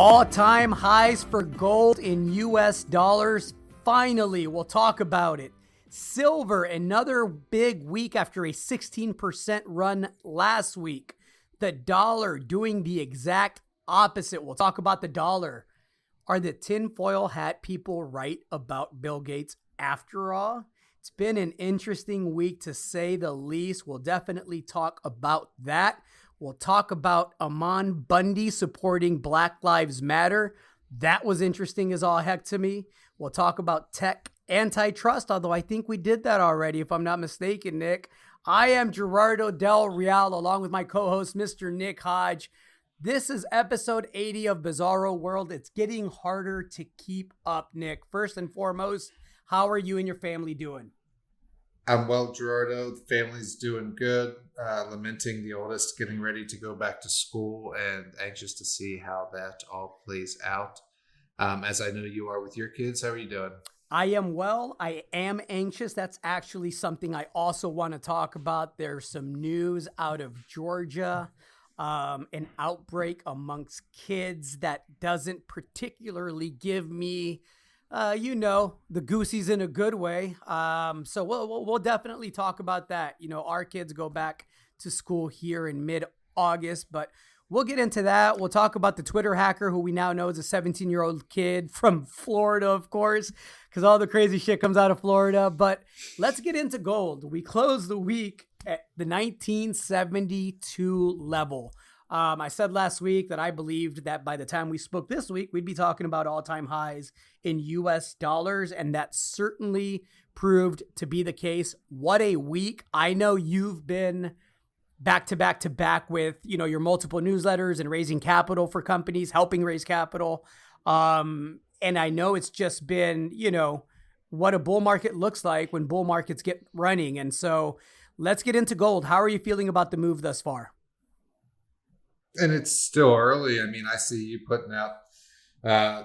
All-time highs for gold in US dollars. Finally, we'll talk about it. Silver, another big week after a 16% run last week. The dollar doing the exact opposite. We'll talk about the dollar. Are the tinfoil hat people right about Bill Gates after all? It's been an interesting week to say the least. We'll definitely talk about that. We'll talk about Ammon Bundy supporting Black Lives Matter. That was interesting as all heck to me. We'll talk about tech antitrust, although I think we did that already, if I'm not mistaken, Nick. I am Gerardo Del Real, along with my co-host, Mr. Nick Hodge. This is episode 80 of Bizarro World. It's getting harder to keep up, Nick. First and foremost, how are you and your family doing? I'm well, Gerardo. The family's doing good. Lamenting the oldest getting ready to go back to school and anxious to see how that all plays out. As I know you are with your kids. How are you doing? I am well. I am anxious. That's actually something I also want to talk about. There's some news out of Georgia, an outbreak amongst kids that doesn't particularly give me the goosies in a good way. So we'll definitely talk about that. You know, our kids go back to school here in mid-August, but we'll get into that. We'll talk about the Twitter hacker who we now know is a 17-year-old kid from Florida, of course, because all the crazy shit comes out of Florida. But let's get into gold. We closed the week at the 1972 level. I said last week that I believed that by the time we spoke this week, we'd be talking about all-time highs in US dollars, and that certainly proved to be the case. What a week. I know you've been back to back with, your multiple newsletters and raising capital for companies, helping raise capital. And I know it's just been, what a bull market looks like when bull markets get running. And so let's get into gold. How are you feeling about the move thus far? And it's still early. I mean, I see you putting out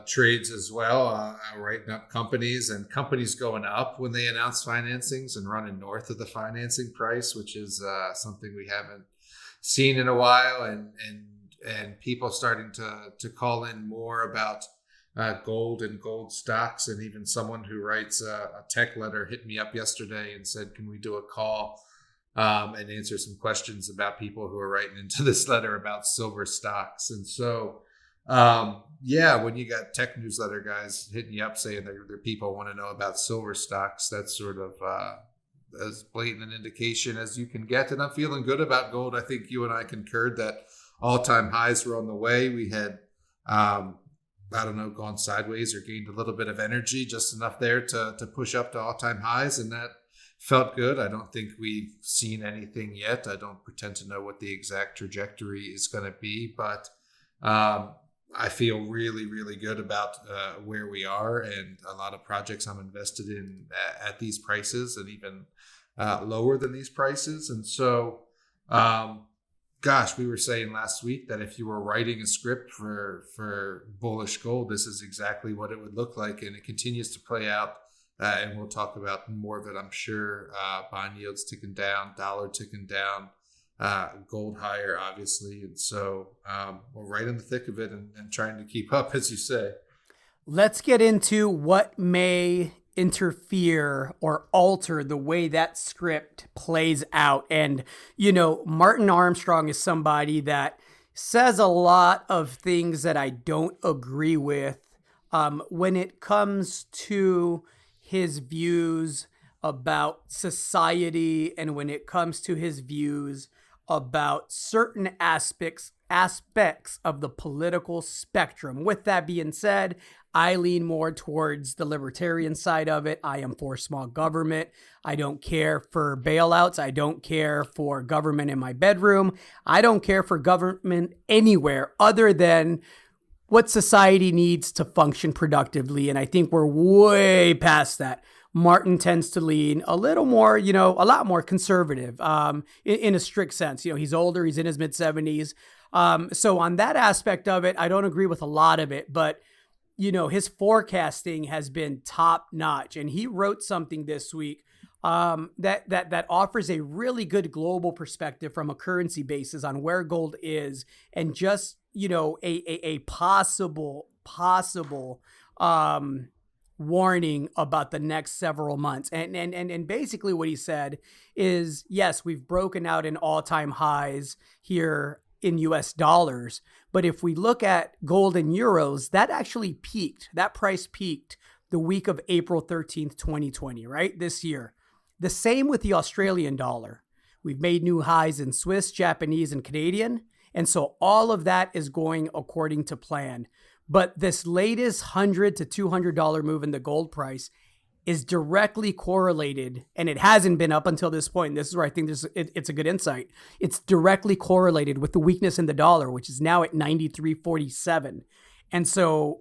trades as well, writing up companies and companies going up when they announce financings and running north of the financing price, which is something we haven't seen in a while. And people starting to call in more about gold and gold stocks. And even someone who writes a tech letter hit me up yesterday and said, can we do a call and answer some questions about people who are writing into this letter about silver stocks. And so, when you got tech newsletter guys hitting you up saying their people want to know about silver stocks, that's sort of as blatant an indication as you can get. And I'm feeling good about gold. I think you and I concurred that all-time highs were on the way. We had, gone sideways or gained a little bit of energy, just enough there to push up to all-time highs. And that felt good. I don't think we've seen anything yet. I don't pretend to know what the exact trajectory is going to be, but I feel really, really good about where we are, and a lot of projects I'm invested in at these prices and even lower than these prices. And so, we were saying last week that if you were writing a script for bullish gold, this is exactly what it would look like, and it continues to play out. And we'll talk about more of it, I'm sure. Bond yields ticking down, dollar ticking down, gold higher, obviously. And so we're right in the thick of it and trying to keep up, as you say. Let's get into what may interfere or alter the way that script plays out. And, Martin Armstrong is somebody that says a lot of things that I don't agree with when it comes to his views about society and when it comes to his views about certain aspects of the political spectrum. With that being said, I lean more towards the libertarian side of it. I am for small government. I don't care for bailouts. I don't care for government in my bedroom. I don't care for government anywhere other than what society needs to function productively. And I think we're way past that. Martin tends to lean a little more, a lot more conservative in a strict sense. He's older, he's in his mid-70s. So on that aspect of it, I don't agree with a lot of it, but his forecasting has been top notch. And he wrote something this week that offers a really good global perspective from a currency basis on where gold is, and just, a possible warning about the next several months. And basically what he said is, yes, we've broken out in all-time highs here in US dollars, but if we look at gold in euros, that price peaked the week of April 13th, 2020, right? This year. The same with the Australian dollar. We've made new highs in Swiss, Japanese, and Canadian. And so all of that is going according to plan. But this latest $100 to $200 move in the gold price is directly correlated, and it hasn't been up until this point. This is where I think it's a good insight. It's directly correlated with the weakness in the dollar, which is now at 93.47. And so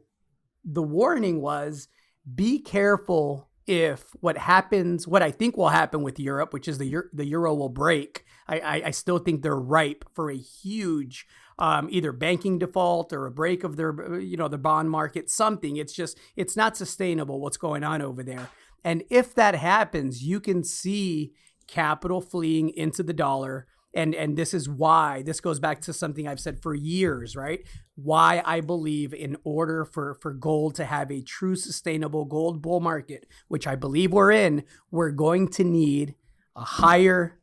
the warning was, be careful if what I think will happen with Europe, which is the euro will break. I still think they're ripe for a huge either banking default or a break of their, the bond market, something. It's not sustainable what's going on over there. And if that happens, you can see capital fleeing into the dollar. And this is why, this goes back to something I've said for years, right? Why I believe in order for gold to have a true sustainable gold bull market, which I believe we're in, we're going to need a higher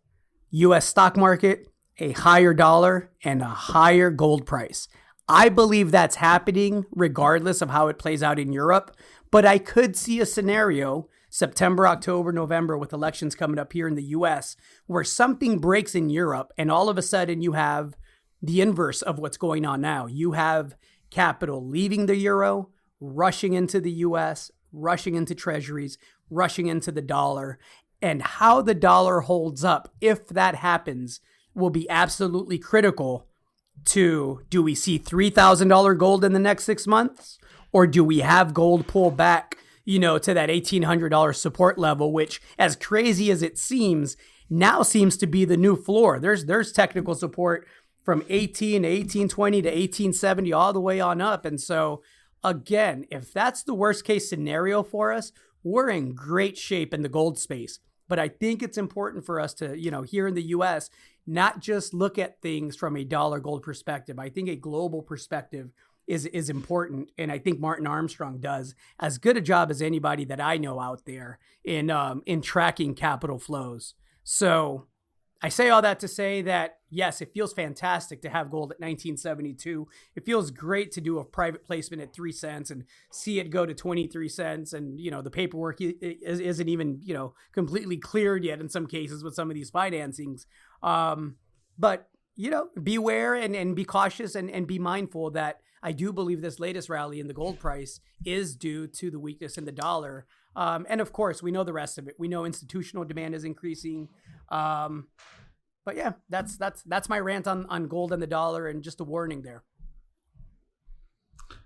US stock market, a higher dollar, and a higher gold price. I believe that's happening regardless of how it plays out in Europe, but I could see a scenario September, October, November, with elections coming up here in the US, where something breaks in Europe and all of a sudden you have the inverse of what's going on now. You have capital leaving the euro, rushing into the US, rushing into treasuries, rushing into the dollar. And how the dollar holds up, if that happens, will be absolutely critical to, do we see $3,000 gold in the next 6 months? Or do we have gold pull back, to that $1,800 support level, which, as crazy as it seems, now seems to be the new floor. There's technical support from 18 to 1820 to 1870 all the way on up. And so, again, if that's the worst case scenario for us, we're in great shape in the gold space. But I think it's important for us to, here in the US, not just look at things from a dollar gold perspective. I think a global perspective is important. And I think Martin Armstrong does as good a job as anybody that I know out there in tracking capital flows. So I say all that to say that, yes, it feels fantastic to have gold at 1972. It feels great to do a private placement at 3 cents and see it go to 23 cents. And, the paperwork isn't even, completely cleared yet in some cases with some of these financings. But, beware and be cautious and be mindful that I do believe this latest rally in the gold price is due to the weakness in the dollar. And of course, we know the rest of it. We know institutional demand is increasing. But yeah, that's my rant on gold and the dollar, and just a warning there.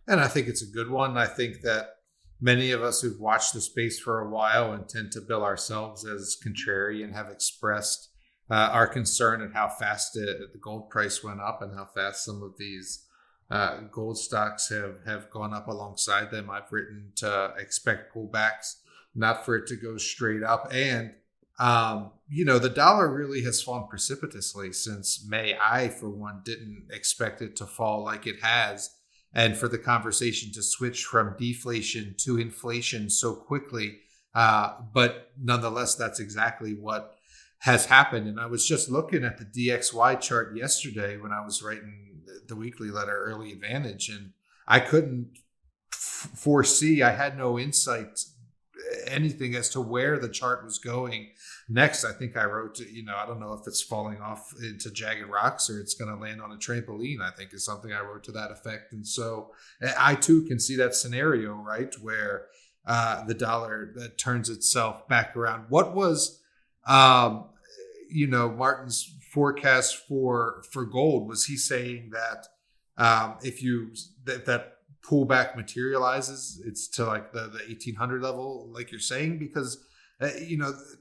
And I think it's a good one. I think that many of us who've watched the space for a while and tend to bill ourselves as contrarian have expressed our concern at how fast the gold price went up and how fast some of these gold stocks have gone up alongside them. I've written to expect pullbacks, not for it to go straight up. And, the dollar really has fallen precipitously since May. I, for one, didn't expect it to fall like it has. And for the conversation to switch from deflation to inflation so quickly. But nonetheless, that's exactly what has happened. And I was just looking at the DXY chart yesterday when I was writing the weekly letter Early Advantage, and I couldn't foresee, I had no insight, anything as to where the chart was going next. I think I wrote, I don't know if it's falling off into jagged rocks or it's going to land on a trampoline, I think is something I wrote to that effect. And so I too can see that scenario, right, where the dollar that turns itself back around. What was, Martin's forecast for gold? Was he saying that if that pullback materializes, it's to like the 1800 level, like you're saying? Because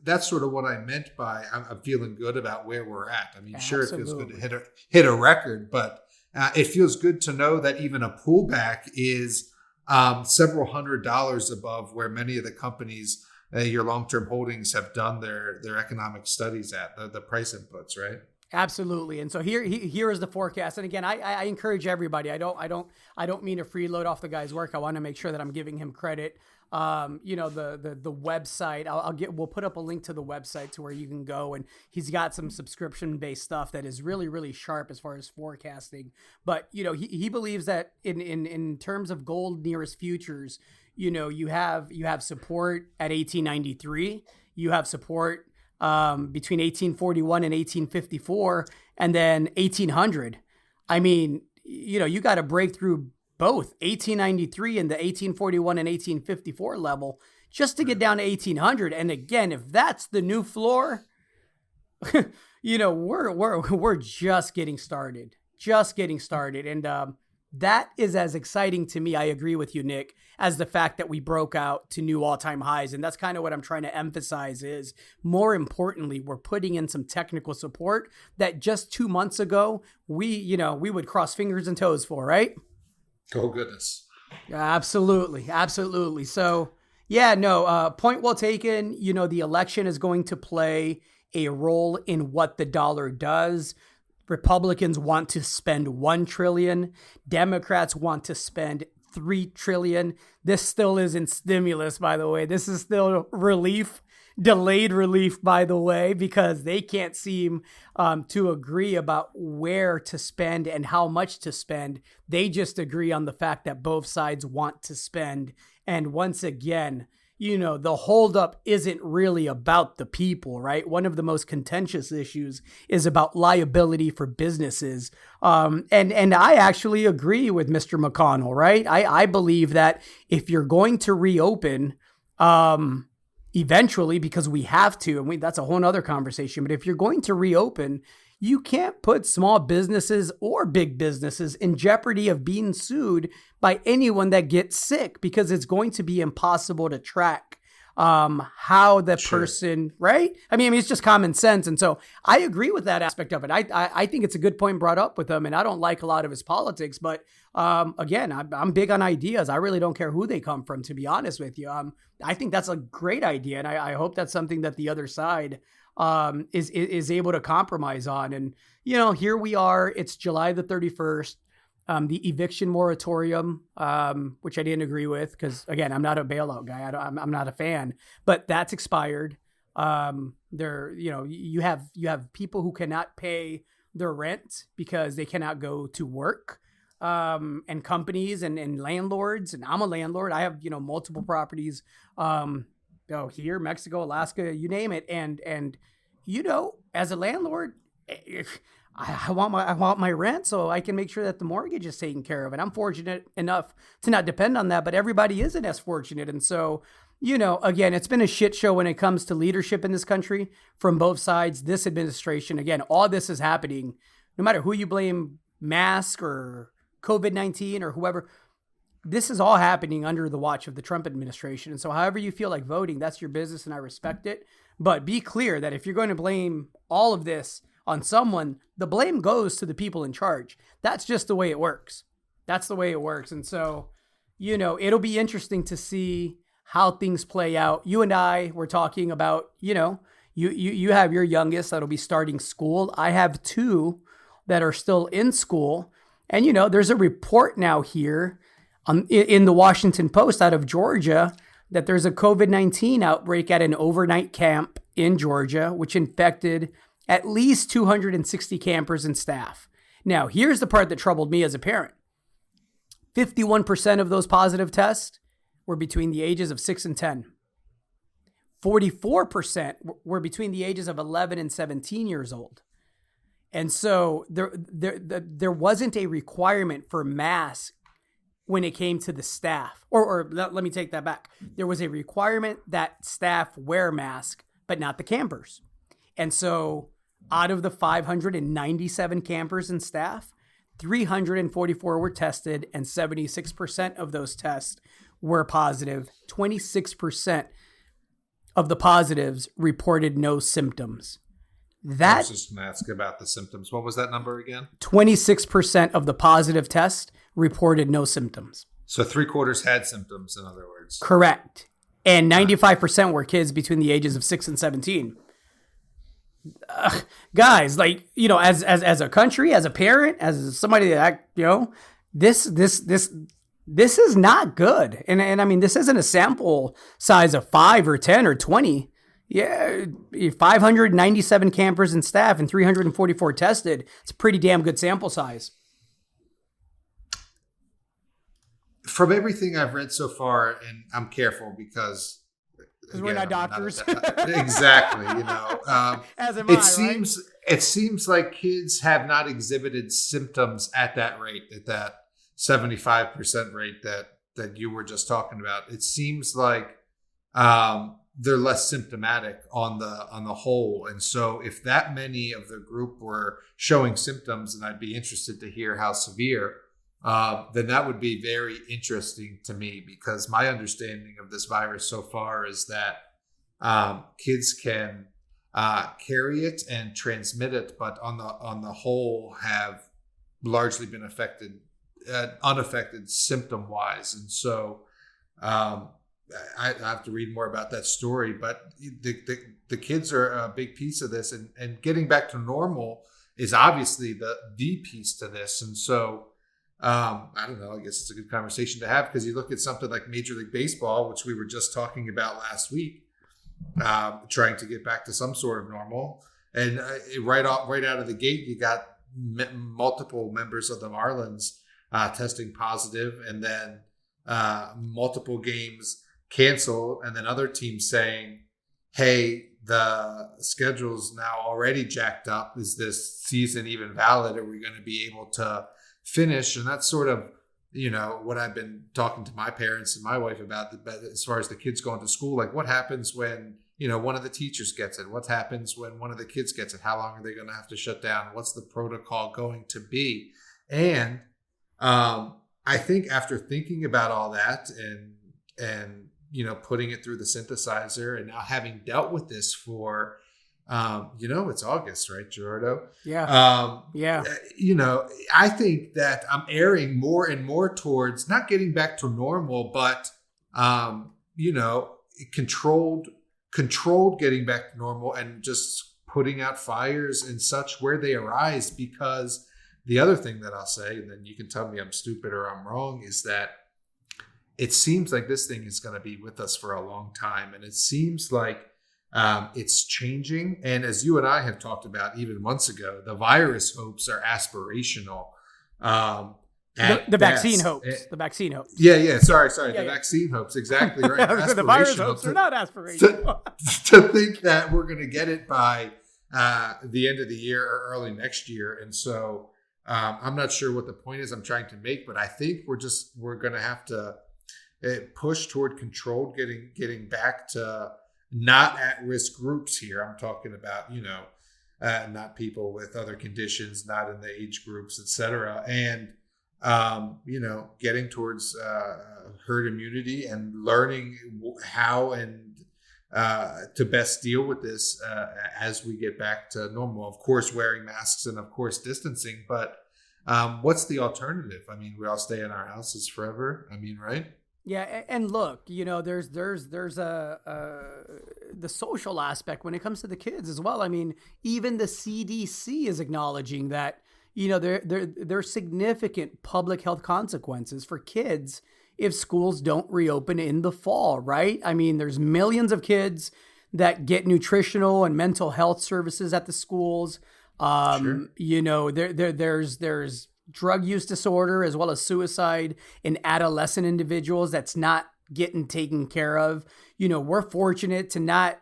that's sort of what I meant by I'm feeling good about where we're at. I mean, sure, it feels good to hit a record, but it feels good to know that even a pullback is several $100 above where many of the companies your long-term holdings have done their economic studies at the price inputs, right? Absolutely. And so here is the forecast. And again, I encourage everybody. I don't mean to freeload off the guy's work. I want to make sure that I'm giving him credit. The website, we'll put up a link to the website to where you can go, and he's got some subscription based stuff that is really, really sharp as far as forecasting. But, he believes that in terms of gold nearest futures, you have support at 1893, you have support between 1841 and 1854, and then 1800. I mean, you got to break through both 1893 and the 1841 and 1854 level just to get down to 1800. And again, if that's the new floor, we're just getting started, And that is as exciting to me. I agree with you, Nick, as the fact that we broke out to new all-time highs. And that's kind of what I'm trying to emphasize is, more importantly, we're putting in some technical support that just 2 months ago, we would cross fingers and toes for, right? Oh, goodness. Absolutely. So, point well taken. The election is going to play a role in what the dollar does. Republicans want to spend $1 trillion. Democrats want to spend $3 trillion. This still isn't stimulus, by the way. This is still relief, delayed relief, by the way, because they can't seem to agree about where to spend and how much to spend. They just agree on the fact that both sides want to spend. And once again, the holdup isn't really about the people, right? One of the most contentious issues is about liability for businesses. And I actually agree with Mr. McConnell, right? I believe that if you're going to reopen, eventually, because we have to, and that's a whole other conversation, but if you're going to reopen, you can't put small businesses or big businesses in jeopardy of being sued by anyone that gets sick, because it's going to be impossible to track how the person, right? I mean, it's just common sense. And so I agree with that aspect of it. I think it's a good point brought up with him, and I don't like a lot of his politics, but again, I'm big on ideas. I really don't care who they come from, to be honest with you. I think that's a great idea, and I hope that's something that the other side is able to compromise on. And, here we are, it's July the 31st. The eviction moratorium, which I didn't agree with, because again, I'm not a bailout guy. I'm not a fan, but that's expired. You have people who cannot pay their rent because they cannot go to work, and companies and landlords. And I'm a landlord. I have, multiple properties, here, Mexico, Alaska, you name it. And, as a landlord, I want my rent so I can make sure that the mortgage is taken care of. And I'm fortunate enough to not depend on that, but everybody isn't as fortunate. And so, again, it's been a shit show when it comes to leadership in this country from both sides. This administration, again, all this is happening, no matter who you blame, mask or COVID-19 or whoever, this is all happening under the watch of the Trump administration. And so however you feel like voting, that's your business, and I respect it. But be clear that if you're going to blame all of this on someone, the blame goes to the people in charge. That's just the way it works. And so, it'll be interesting to see how things play out. You and I were talking about, you have your youngest that'll be starting school. I have two that are still in school. And, there's a report now here in the Washington Post out of Georgia that there's a COVID-19 outbreak at an overnight camp in Georgia, which infected at least 260 campers and staff. Now, here's the part that troubled me as a parent. 51% of those positive tests were between the ages of 6 and 10. 44% were between the ages of 11 and 17 years old. And so there wasn't a requirement for masks when it came to the staff. Or let me take that back. There was a requirement that staff wear masks, but not the campers. And so out of the 597 campers and staff, 344 were tested, and 76% of those tests were positive. 26% of the positives reported no symptoms. I was just going to ask about the symptoms. What was that number again? 26% of the positive tests reported no symptoms. So 3/4 had symptoms, in other words. Correct. and 95% were kids between the ages of 6 and 17. Guys, like, you know, as a country, as a parent, as somebody that, you know, this is not good. And I mean, this isn't a sample size of 5 or 10 or 20. Yeah, 597 campers and staff and 344 tested. It's a pretty damn good sample size. From everything I've read so far, and I'm careful because we're not doctors. Exactly. You know, As am it seems like kids have not exhibited symptoms at that rate, at that 75% rate that you were just talking about. It seems like they're less symptomatic on the whole. And so if that many of the group were showing symptoms, and I'd be interested to hear how severe, then that would be very interesting to me, because my understanding of this virus so far is that kids can carry it and transmit it, but on the whole have largely been unaffected symptom wise. And so I have to read more about that story, but the kids are a big piece of this, and getting back to normal is obviously the piece to this. And so I don't know, I guess it's a good conversation to have, because you look at something like Major League Baseball, which we were just talking about last week, trying to get back to some sort of normal. And right out of the gate, you got multiple members of the Marlins testing positive, and then multiple games canceled, and then other teams saying, hey, the schedule's now already jacked up. Is this season even valid? Are we going to be able to finish? And that's sort of, you know, what I've been talking to my parents and my wife about, as far as the kids going to school. Like, what happens when, you know, one of the teachers gets it? What happens when one of the kids gets it? How long are they going to have to shut down? What's the protocol going to be? And I think after thinking about all that and you know, putting it through the synthesizer, and now having dealt with this for you know, it's August, right, Gerardo? Yeah. You know, I think that I'm erring more and more towards not getting back to normal, but you know, controlled getting back to normal, and just putting out fires and such where they arise. Because the other thing that I'll say, and then you can tell me I'm stupid or I'm wrong, is that it seems like this thing is going to be with us for a long time. And it seems like it's changing. And as you and I have talked about even months ago, the virus hopes are aspirational. The vaccine hopes. The vaccine hopes. Yeah. Sorry. The vaccine hopes. Exactly right. The virus hopes are not aspirational. To think that we're going to get it by the end of the year or early next year. And so I'm not sure what the point is I'm trying to make, but I think we're going to have to push toward controlled getting back to not at-risk groups here. I'm talking about, you know, not people with other conditions, not in the age groups, et cetera. And, you know, getting towards herd immunity and learning how and to best deal with this as we get back to normal. Of course, wearing masks and, of course, distancing. But what's the alternative? I mean, we all stay in our houses forever. I mean, right? Yeah, and look, you know, there's the social aspect when it comes to the kids as well. I mean, even the CDC is acknowledging that, you know, there's significant public health consequences for kids if schools don't reopen in the fall, right? I mean, there's millions of kids that get nutritional and mental health services at the schools. Sure. You know, there's drug use disorder as well as suicide in adolescent individuals that's not getting taken care of. You know, we're fortunate to not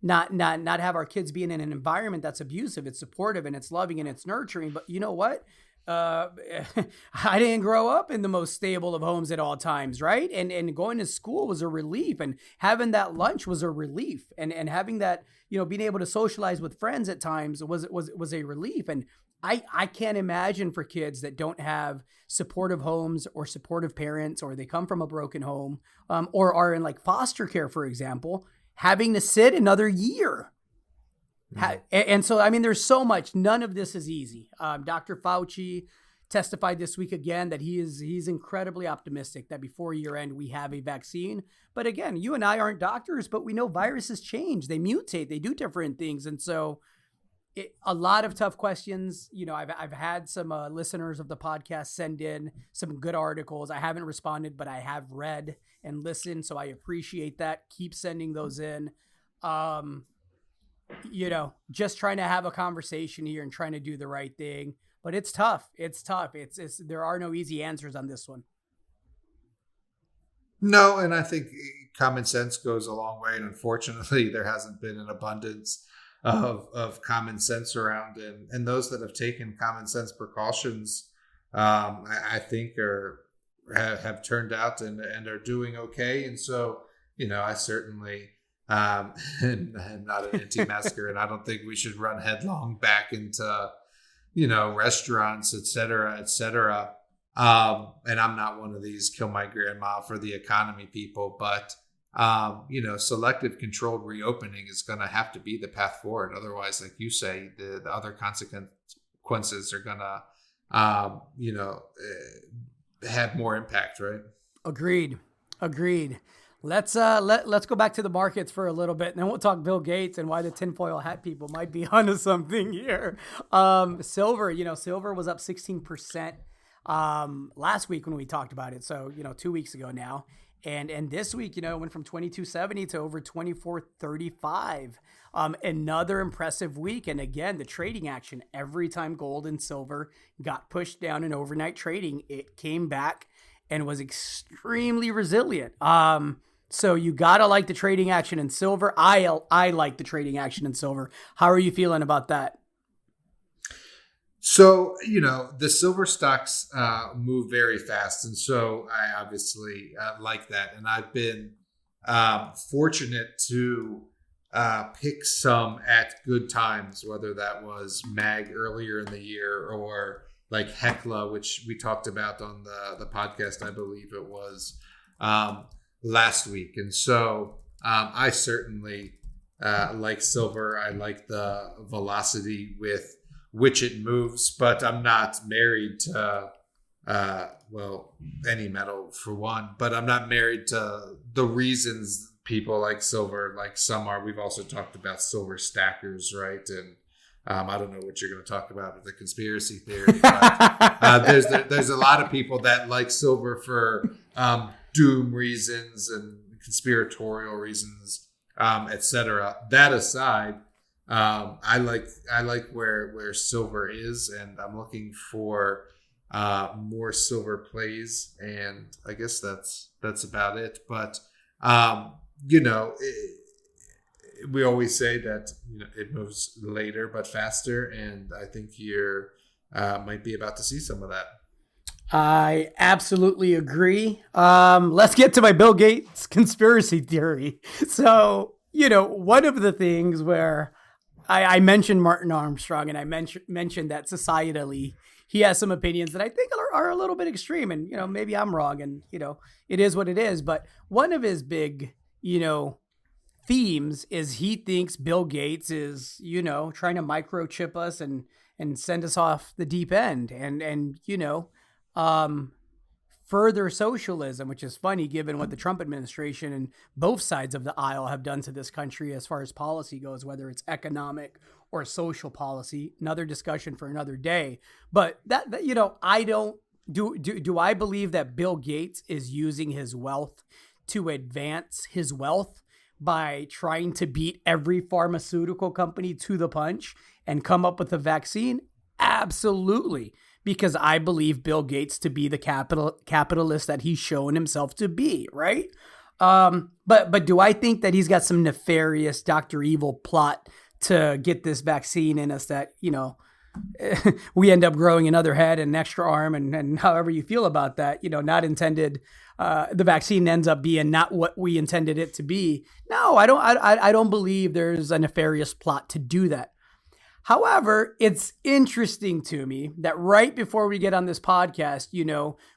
have our kids being in an environment that's abusive. It's supportive and it's loving and it's nurturing. But you know what? I didn't grow up in the most stable of homes at all times, right? And going to school was a relief, and having that lunch was a relief, and having that, you know, being able to socialize with friends at times was a relief. And I can't imagine for kids that don't have supportive homes or supportive parents, or they come from a broken home, or are in like foster care, for example, having to sit another year. And so, I mean, there's so much. None of this is easy. Dr. Fauci testified this week again that he's incredibly optimistic that before year end we have a vaccine. But again, you and I aren't doctors, but we know viruses change, they mutate, they do different things, and so a lot of tough questions. I've had some listeners of the podcast send in some good articles. I haven't responded, but I have read and listened, so I appreciate that. Keep sending those in. Just trying to have a conversation here and trying to do the right thing. But it's tough. It's there are no easy answers on this one. No, and I think common sense goes a long way. And unfortunately, there hasn't been an abundance of common sense around. And those that have taken common sense precautions, I think have turned out and are doing okay. And so, I certainly am not an anti-masker, and I don't think we should run headlong back into restaurants, et cetera, et cetera. And I'm not one of these kill my grandma for the economy people, but, selective controlled reopening is going to have to be the path forward. Otherwise, like you say, the other consequences are going to, have more impact, right? Agreed. Let's go back to the markets for a little bit, and then we'll talk Bill Gates and why the tinfoil hat people might be onto something here. Silver was up 16% last week when we talked about it. So 2 weeks ago now, and this week it went from 2270 to over 2435. Another impressive week, and again the trading action. Every time gold and silver got pushed down in overnight trading, it came back and was extremely resilient. So you gotta like the trading action in silver. I like the trading action in silver. How are you feeling about that? So, the silver stocks move very fast. And so I obviously like that. And I've been fortunate to pick some at good times, whether that was MAG earlier in the year or like Hecla, which we talked about on the podcast, I believe it was last week. And so I certainly like silver. I like the velocity with which it moves, but I'm not married to, any metal for one, but I'm not married to the reasons people like silver, like some are. We've also talked about silver stackers, right? And I don't know what you're going to talk about with the conspiracy theory, but there's a lot of people that like silver for doom reasons and conspiratorial reasons, etc. That aside, I like where silver is, and I'm looking for more silver plays, and I guess that's about it. But we always say that it moves later but faster, and I think you're might be about to see some of that. I absolutely agree. Let's get to my Bill Gates conspiracy theory. So, one of the things where I mentioned Martin Armstrong, and I mentioned that societally he has some opinions that I think are a little bit extreme, and maybe I'm wrong, and it is what it is. But one of his big themes is he thinks Bill Gates is trying to microchip us and send us off the deep end, and further socialism, which is funny given what the Trump administration and both sides of the aisle have done to this country as far as policy goes, whether it's economic or social policy. Another discussion for another day. But that I don't do I believe that Bill Gates is using his wealth to advance his wealth by trying to beat every pharmaceutical company to the punch and come up with a vaccine? Absolutely. Because I believe Bill Gates to be the capitalist that he's shown himself to be, right? But do I think that he's got some nefarious Dr. Evil plot to get this vaccine in us that, we end up growing another head and an extra arm and however you feel about that, not intended, the vaccine ends up being not what we intended it to be. No, I don't believe there's a nefarious plot to do that. However, it's interesting to me that right before we get on this podcast,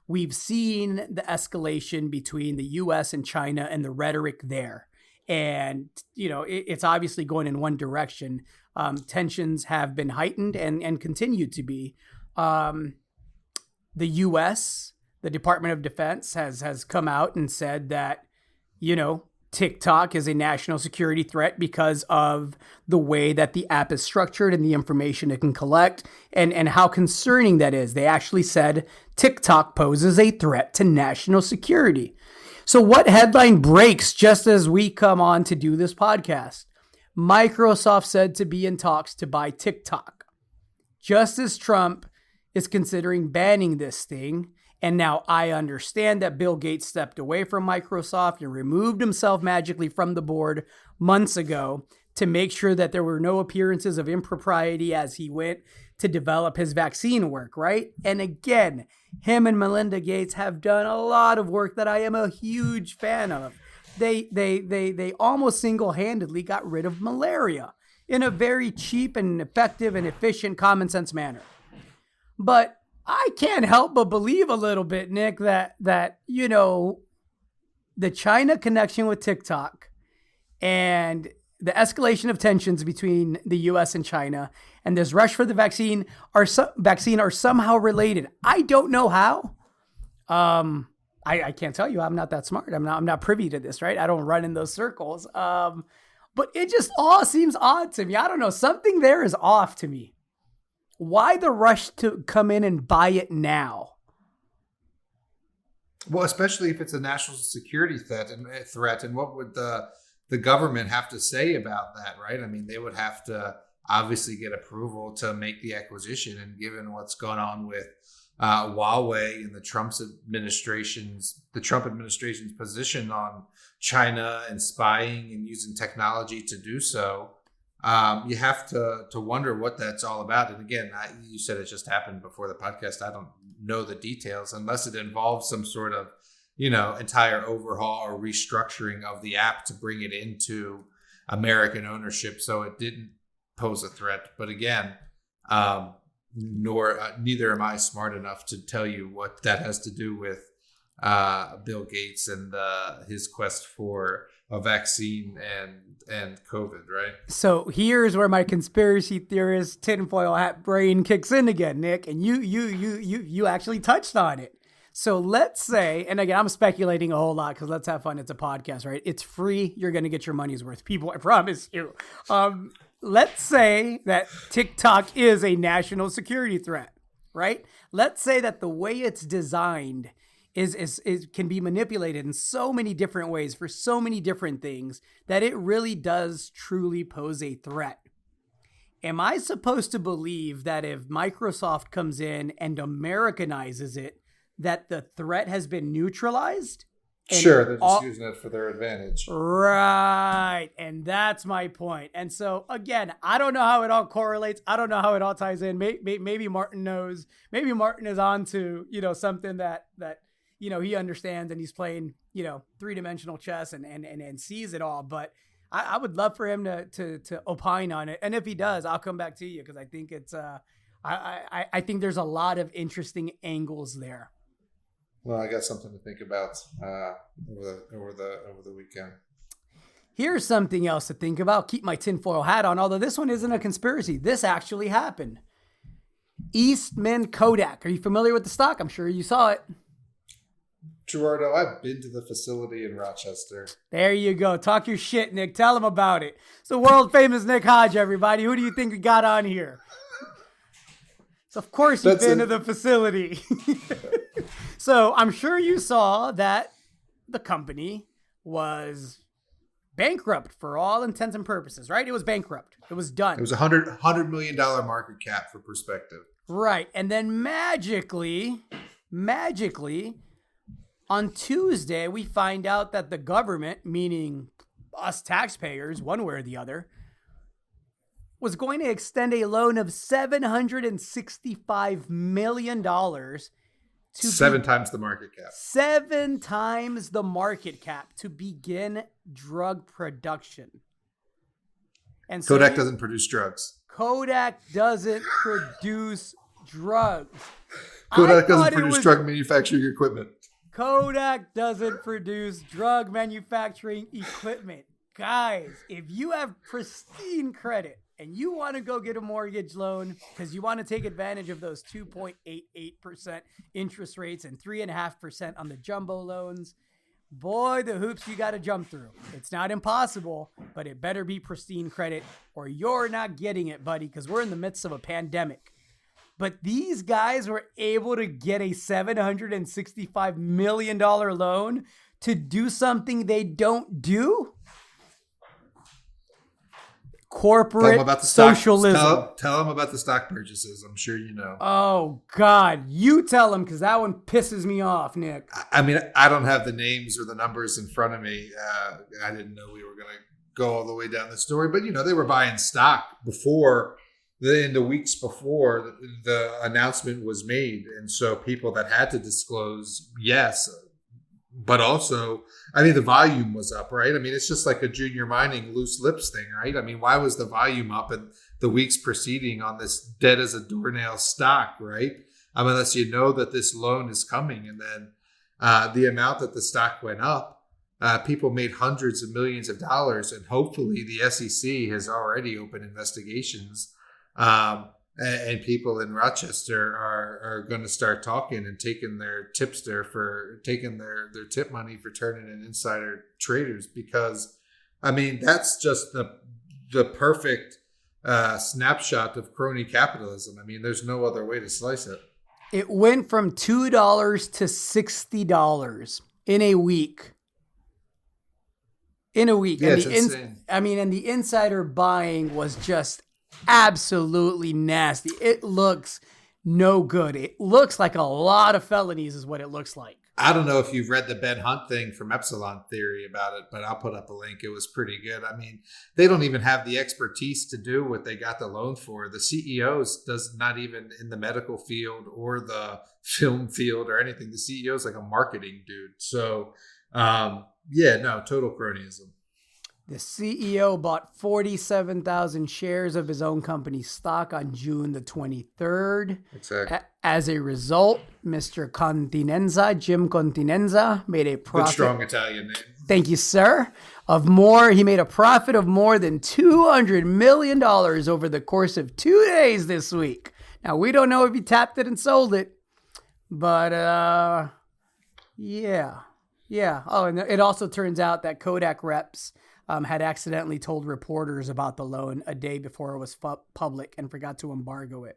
we've seen the escalation between the US and China and the rhetoric there. And, it's obviously going in one direction. Tensions have been heightened and continue to be. the U.S., the Department of Defense, has come out and said that, TikTok is a national security threat because of the way that the app is structured and the information it can collect and how concerning that is. They actually said TikTok poses a threat to national security. So what headline breaks just as we come on to do this podcast? Microsoft said to be in talks to buy TikTok. Just as Trump is considering banning this thing. And now I understand that Bill Gates stepped away from Microsoft and removed himself magically from the board months ago to make sure that there were no appearances of impropriety as he went to develop his vaccine work, right? And again, him and Melinda Gates have done a lot of work that I am a huge fan of. They almost single-handedly got rid of malaria in a very cheap and effective and efficient common sense manner. But I can't help but believe a little bit, Nick, that the China connection with TikTok and the escalation of tensions between the U.S. and China and this rush for the vaccine are somehow related. I don't know how. I can't tell you. I'm not that smart. I'm not privy to this, right? I don't run in those circles. But it just all seems odd to me. I don't know. Something there is off to me. Why the rush to come in and buy it now? Well, especially if it's a national security threat, and what would the government have to say about that, right? I mean, they would have to obviously get approval to make the acquisition, and given what's going on with Huawei and the Trump administration's position on China and spying and using technology to do so. You have to wonder what that's all about. And again, you said it just happened before the podcast. I don't know the details unless it involves some sort of, entire overhaul or restructuring of the app to bring it into American ownership so it didn't pose a threat. But again, neither am I smart enough to tell you what that has to do with Bill Gates and his quest for a vaccine and COVID, right? So here's where my conspiracy theorist tinfoil hat brain kicks in again, Nick, and you actually touched on it. So let's say, and again, I'm speculating a whole lot because let's have fun. It's a podcast, right? It's free. You're going to get your money's worth, people. I promise you. Let's say that TikTok is a national security threat, right? Let's say that the way it's designed is can be manipulated in so many different ways for so many different things that it really does truly pose a threat. Am I supposed to believe that if Microsoft comes in and Americanizes it, that the threat has been neutralized? Sure, they're just using it for their advantage. Right. And that's my point. And so, again, I don't know how it all correlates. I don't know how it all ties in. Maybe Martin knows. Maybe Martin is on to, something that he understands and he's playing, three-dimensional chess and sees it all. But I would love for him to opine on it. And if he does, I'll come back to you because I think it's I think there's a lot of interesting angles there. Well, I got something to think about over the weekend. Here's something else to think about. Keep my tinfoil hat on, although this one isn't a conspiracy. This actually happened. Eastman Kodak. Are you familiar with the stock? I'm sure you saw it. Gerardo, I've been to the facility in Rochester. There you go. Talk your shit, Nick. Tell them about it. It's the world famous Nick Hodge, everybody. Who do you think we got on here? So, of course, you've been to the facility. So, I'm sure you saw that the company was bankrupt for all intents and purposes, right? It was bankrupt. It was done. It was $100 million market cap for perspective. Right. And then magically, on Tuesday, we find out that the government, meaning us taxpayers, one way or the other, was going to extend a loan of $765 million to 7 times the market cap. 7 times the market cap to begin drug production. And so Kodak doesn't produce drugs. Kodak doesn't produce drugs. Kodak doesn't produce drug manufacturing equipment. Kodak doesn't produce drug manufacturing equipment. Guys, if you have pristine credit and you want to go get a mortgage loan because you want to take advantage of those 2.88% interest rates and 3.5% on the jumbo loans, boy, the hoops you got to jump through. It's not impossible, but it better be pristine credit or you're not getting it, buddy, because we're in the midst of a pandemic. But these guys were able to get a $765 million loan to do something they don't do. Corporate socialism. Tell them about the stock purchases. I'm sure you know. Oh, God. You tell them, because that one pisses me off, Nick. I mean, I don't have the names or the numbers in front of me. I didn't know we were going to go all the way down the story. But, they were buying stock in the weeks before the announcement was made. And so people that had to disclose, yes. But also, the volume was up, right? It's just like a junior mining loose lips thing, right? Why was the volume up in the weeks preceding on this dead as a doornail stock, right? Unless you know that this loan is coming. And then the amount that the stock went up, people made hundreds of millions of dollars. And hopefully the SEC has already opened investigations. And people in Rochester are going to start talking and taking their taking their tip money for turning in insider traders, because that's just the perfect snapshot of crony capitalism. There's no other way to slice it. It went from $2 to $60 in a week. Yeah, it's insane. And the insider buying was just absolutely nasty. It looks no good. It looks like a lot of felonies is what it looks like. I don't know if you've read the Ben Hunt thing from Epsilon Theory about it, but I'll put up a link. It was pretty good. They don't even have the expertise to do what they got the loan for. The CEO's does not even in the medical field or the film field or anything. The CEO's like a marketing dude. So, total cronyism. The CEO bought 47,000 shares of his own company's stock on June the 23rd. Exactly. As a result, Mr. Continenza, Jim Continenza, made a profit. Good, strong Italian name. Thank you, sir. He made a profit of more than $200 million over the course of 2 days this week. Now, we don't know if he tapped it and sold it, but yeah. Oh, and it also turns out that Kodak reps had accidentally told reporters about the loan a day before it was public and forgot to embargo it.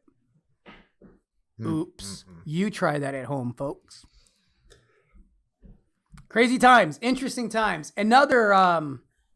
Oops. You try that at home, folks. Crazy times. Interesting times. Another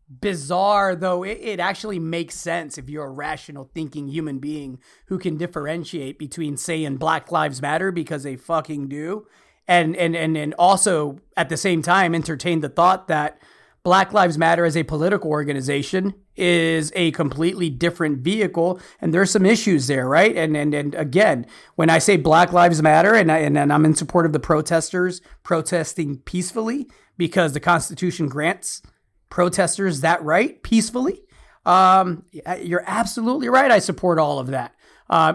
bizarre, though it actually makes sense if you're a rational thinking human being who can differentiate between saying Black Lives Matter because they fucking do, and also at the same time entertain the thought that Black Lives Matter as a political organization is a completely different vehicle, and there's some issues there, right? And again, when I say Black Lives Matter, and I'm in support of the protesters protesting peacefully because the Constitution grants protesters that right peacefully. You're absolutely right. I support all of that.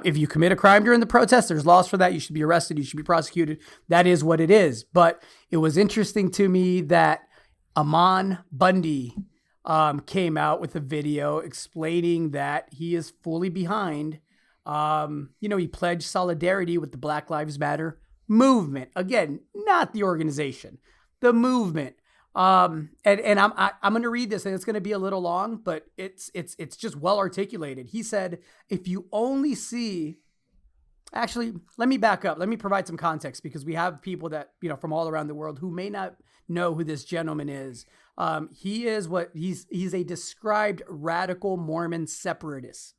If you commit a crime during the protest, there's laws for that. You should be arrested. You should be prosecuted. That is what it is. But it was interesting to me that Ammon Bundy came out with a video explaining that he is fully behind. He pledged solidarity with the Black Lives Matter movement. Again, not the organization, the movement. And I'm going to read this, and it's going to be a little long, but it's just well articulated. He said, if you only see, actually, let me back up. Let me provide some context, because we have people that, from all around the world who may not know who this gentleman is. He's a described radical Mormon separatist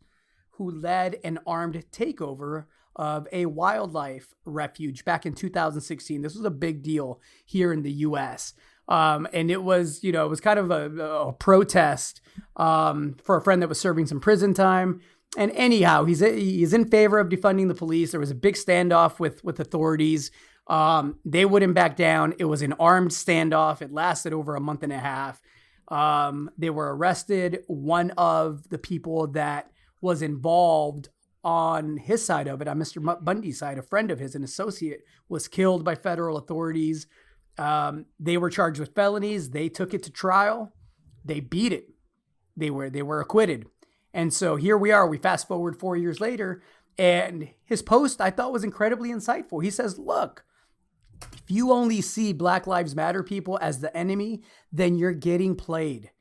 who led an armed takeover of a wildlife refuge back in 2016. This was a big deal here in the U.S. And it was kind of a protest for a friend that was serving some prison time. And anyhow, he's in favor of defunding the police. There was a big standoff with authorities. They wouldn't back down. It was an armed standoff. It lasted over a month and a half. They were arrested. One of the people that was involved on his side of it, on Mr. Bundy's side, a friend of his, an associate, was killed by federal authorities. They were charged with felonies. They took it to trial. They beat it. They were acquitted. And so here we are. We fast forward 4 years later, and his post I thought was incredibly insightful. He says, look, if you only see Black Lives Matter people as the enemy, then you're getting played.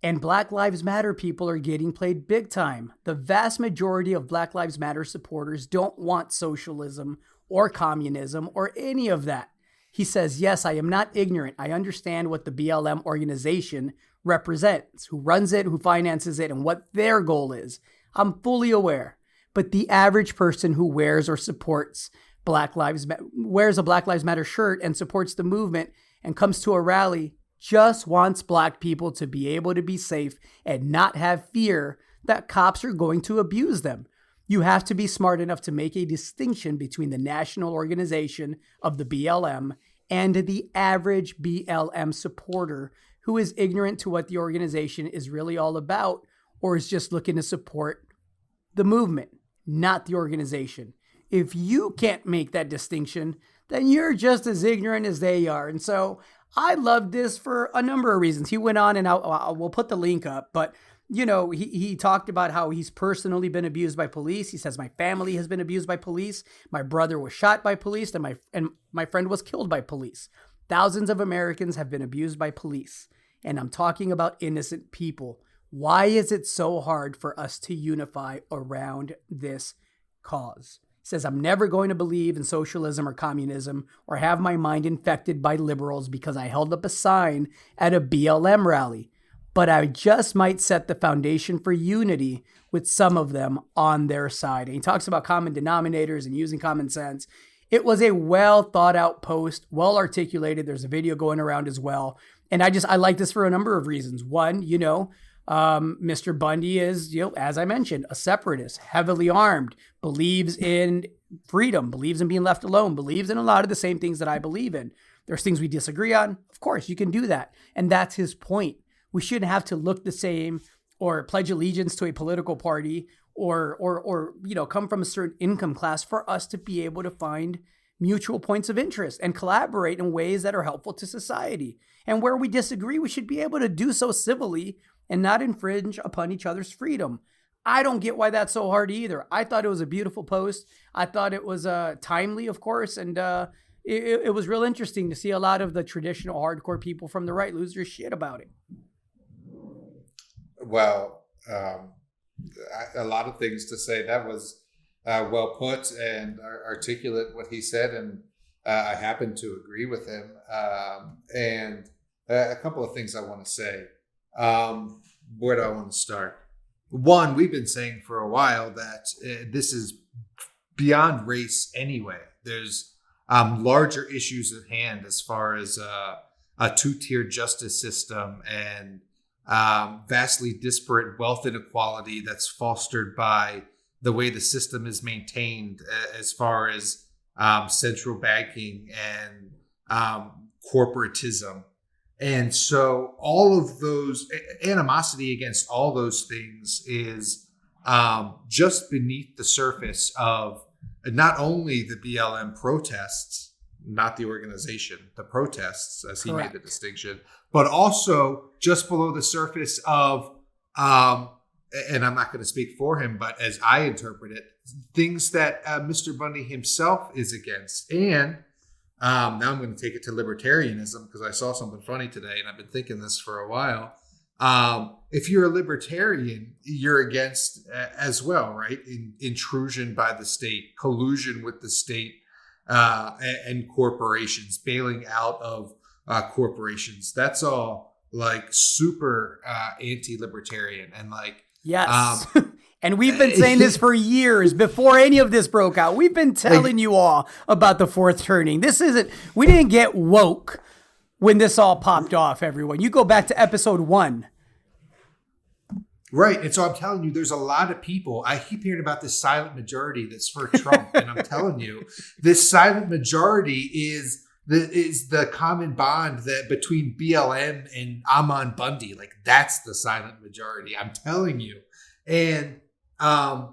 And Black Lives Matter people are getting played big time. The vast majority of Black Lives Matter supporters don't want socialism or communism or any of that. He says, yes, I am not ignorant. I understand what the BLM organization represents, who runs it, who finances it, and what their goal is. I'm fully aware. But the average person who wears or supports wears a Black Lives Matter shirt and supports the movement and comes to a rally just wants Black people to be able to be safe and not have fear that cops are going to abuse them. You have to be smart enough to make a distinction between the national organization of the BLM and the average BLM supporter who is ignorant to what the organization is really all about or is just looking to support the movement, not the organization. If you can't make that distinction, then you're just as ignorant as they are. And so I love this for a number of reasons. He went on, and we'll put the link up, but he talked about how he's personally been abused by police. He says, my family has been abused by police. My brother was shot by police, and my friend was killed by police. Thousands of Americans have been abused by police. And I'm talking about innocent people. Why is it so hard for us to unify around this cause? He says, I'm never going to believe in socialism or communism or have my mind infected by liberals because I held up a sign at a BLM rally. But I just might set the foundation for unity with some of them on their side. And he talks about common denominators and using common sense. It was a well thought out post, well articulated. There's a video going around as well. And I like this for a number of reasons. One, Mr. Bundy is, as I mentioned, a separatist, heavily armed, believes in freedom, believes in being left alone, believes in a lot of the same things that I believe in. There's things we disagree on. Of course, you can do that. And that's his point. We shouldn't have to look the same or pledge allegiance to a political party or come from a certain income class for us to be able to find mutual points of interest and collaborate in ways that are helpful to society. And where we disagree, we should be able to do so civilly and not infringe upon each other's freedom. I don't get why that's so hard either. I thought it was a beautiful post. I thought it was timely, of course, and it was real interesting to see a lot of the traditional hardcore people from the right lose their shit about it. Well, a lot of things to say. That was well put and articulate what he said, and I happen to agree with him. And a couple of things I want to say. Where do I want to start? One, we've been saying for a while that this is beyond race anyway. There's larger issues at hand as far as a two-tier justice system and vastly disparate wealth inequality that's fostered by the way the system is maintained as far as central banking and corporatism. And so all of those animosity against all those things is just beneath the surface of not only the BLM protests, not the organization, the protests, as he Correct. made the distinction, but also just below the surface of, and I'm not going to speak for him, but as I interpret it, things that Mr. Bundy himself is against. And now I'm going to take it to libertarianism because I saw something funny today and I've been thinking this for a while. If you're a libertarian, you're against as well, right? Intrusion by the state, collusion with the state and corporations, bailing out of corporations. That's all like super anti-libertarian and like, yes. And we've been saying this for years before any of this broke out. We've been telling you all about the fourth turning. We didn't get woke when this all popped off, everyone. You go back to episode 1. Right. And so I'm telling you, there's a lot of people. I keep hearing about this silent majority that's for Trump. And I'm telling you, this silent majority is the common bond that between BLM and Ammon Bundy. Like, that's the silent majority. I'm telling you. And I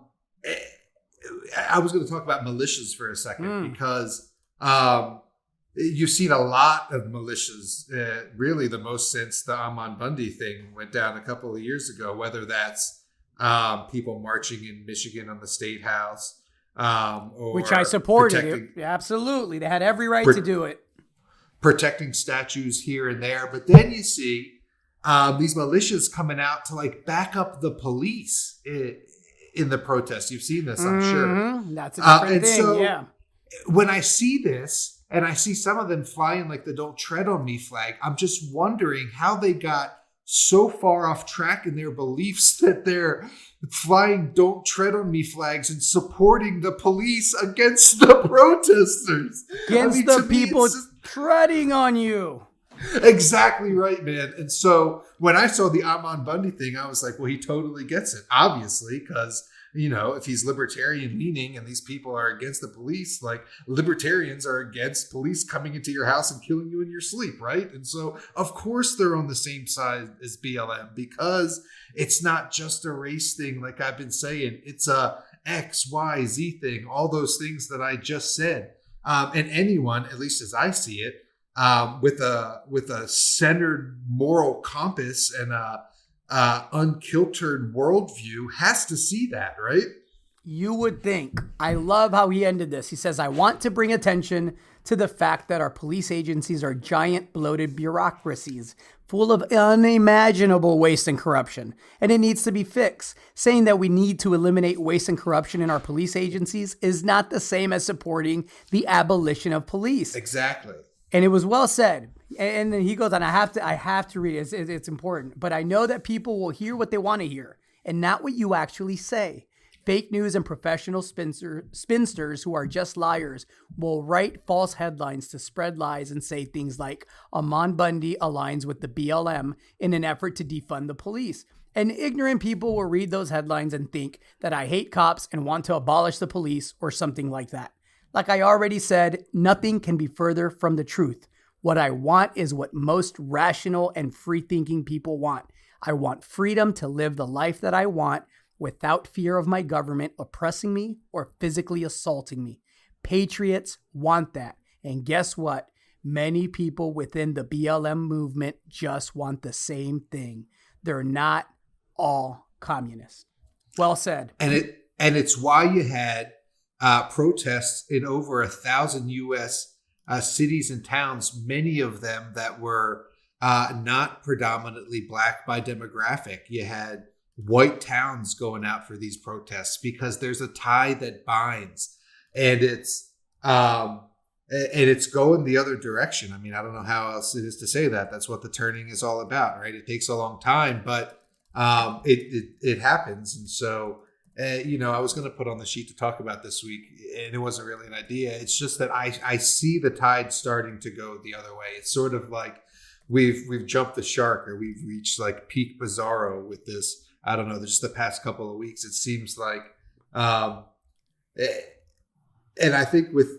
was going to talk about militias for a second because you've seen a lot of militias, really the most since the Ammon Bundy thing went down a couple of years ago, whether that's people marching in Michigan on the State House, which I supported. Absolutely. They had every right to do it. Protecting statues here and there. But then you see these militias coming out to like back up the police in the protests. You've seen this, I'm sure. That's a different thing. So yeah. When I see this and I see some of them flying like the "Don't Tread on Me" flag, I'm just wondering how they got so far off track in their beliefs that they're flying "Don't Tread on Me" flags and supporting the police against the protesters. Against the people treading on you. Exactly right, man. And so when I saw the Ammon Bundy thing, I was like, well, he totally gets it, obviously, because, you know, if he's libertarian leaning and these people are against the police, like libertarians are against police coming into your house and killing you in your sleep, right? And so, of course, they're on the same side as BLM because it's not just a race thing, like I've been saying. It's a X, Y, Z thing, all those things that I just said. And anyone, at least as I see it, with a centered moral compass and a unkiltered worldview has to see that, right? You would think. I love how he ended this. He says, I want to bring attention to the fact that our police agencies are giant bloated bureaucracies full of unimaginable waste and corruption, and it needs to be fixed. Saying that we need to eliminate waste and corruption in our police agencies is not the same as supporting the abolition of police. Exactly. And it was well said. And then he goes on, I have to read it. It's important. But I know that people will hear what they want to hear and not what you actually say. Fake news and professional spinsters who are just liars will write false headlines to spread lies and say things like Ammon Bundy aligns with the BLM in an effort to defund the police. And ignorant people will read those headlines and think that I hate cops and want to abolish the police or something like that. Like I already said, nothing can be further from the truth. What I want is what most rational and free-thinking people want. I want freedom to live the life that I want without fear of my government oppressing me or physically assaulting me. Patriots want that. And guess what? Many people within the BLM movement just want the same thing. They're not all communists. Well said. And it's why you had protests in over 1,000 U.S. Cities and towns, many of them that were not predominantly black by demographic. You had white towns going out for these protests because there's a tie that binds, and it's going the other direction. I mean, I don't know how else it is to say that. That's what the turning is all about, right? It takes a long time, but it happens. And so, I was going to put on the sheet to talk about this week, and it wasn't really an idea. It's just that I see the tide starting to go the other way. It's sort of like we've jumped the shark, or we've reached like peak Bizarro with this. I don't know, just the past couple of weeks, it seems like, and I think with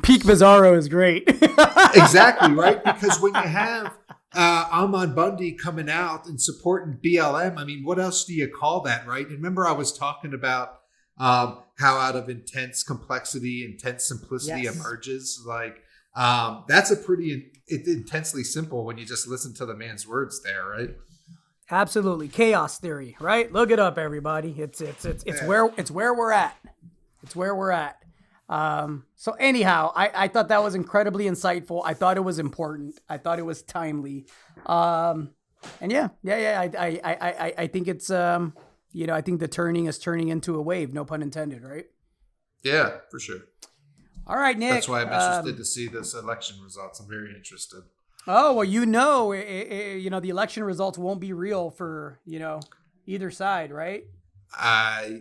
peak Bizarro is great. Exactly, right? Because when you have Ammon Bundy coming out and supporting BLM, I mean, what else do you call that, right? And remember, I was talking about how out of intense complexity, intense simplicity emerges. Like, that's a pretty intensely simple when you just listen to the man's words there, right? Absolutely. Chaos theory, right? Look it up, everybody. It's where we're at. It's where we're at. So anyhow, I thought that was incredibly insightful. I thought it was important. I thought it was timely. And I think it's, I think the turning is turning into a wave, no pun intended, right? Yeah, for sure. All right, Nick. That's why I'm interested to see this election results. I'm very interested. Oh, well, the election results won't be real for, either side, right?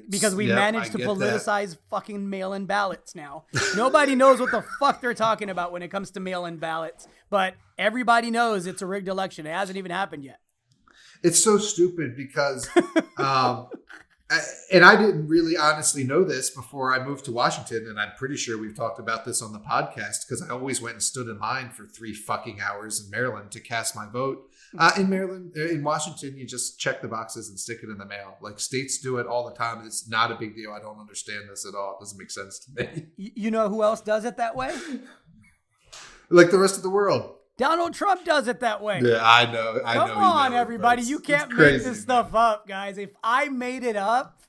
Because we managed to politicize fucking mail-in ballots now. Nobody knows what the fuck they're talking about when it comes to mail-in ballots, but everybody knows it's a rigged election. It hasn't even happened yet. It's so stupid because, and I didn't really honestly know this before I moved to Washington, and I'm pretty sure we've talked about this on the podcast because I always went and stood in line for 3 fucking hours in Maryland to cast my vote. In Washington, you just check the boxes and stick it in the mail. Like, states do it all the time. It's not a big deal. I don't understand this at all. It doesn't make sense to me. You know who else does it that way? Like the rest of the world. Donald Trump does it that way. Yeah, I know. Come on, everybody. You can't make this stuff up, guys. If I made it up,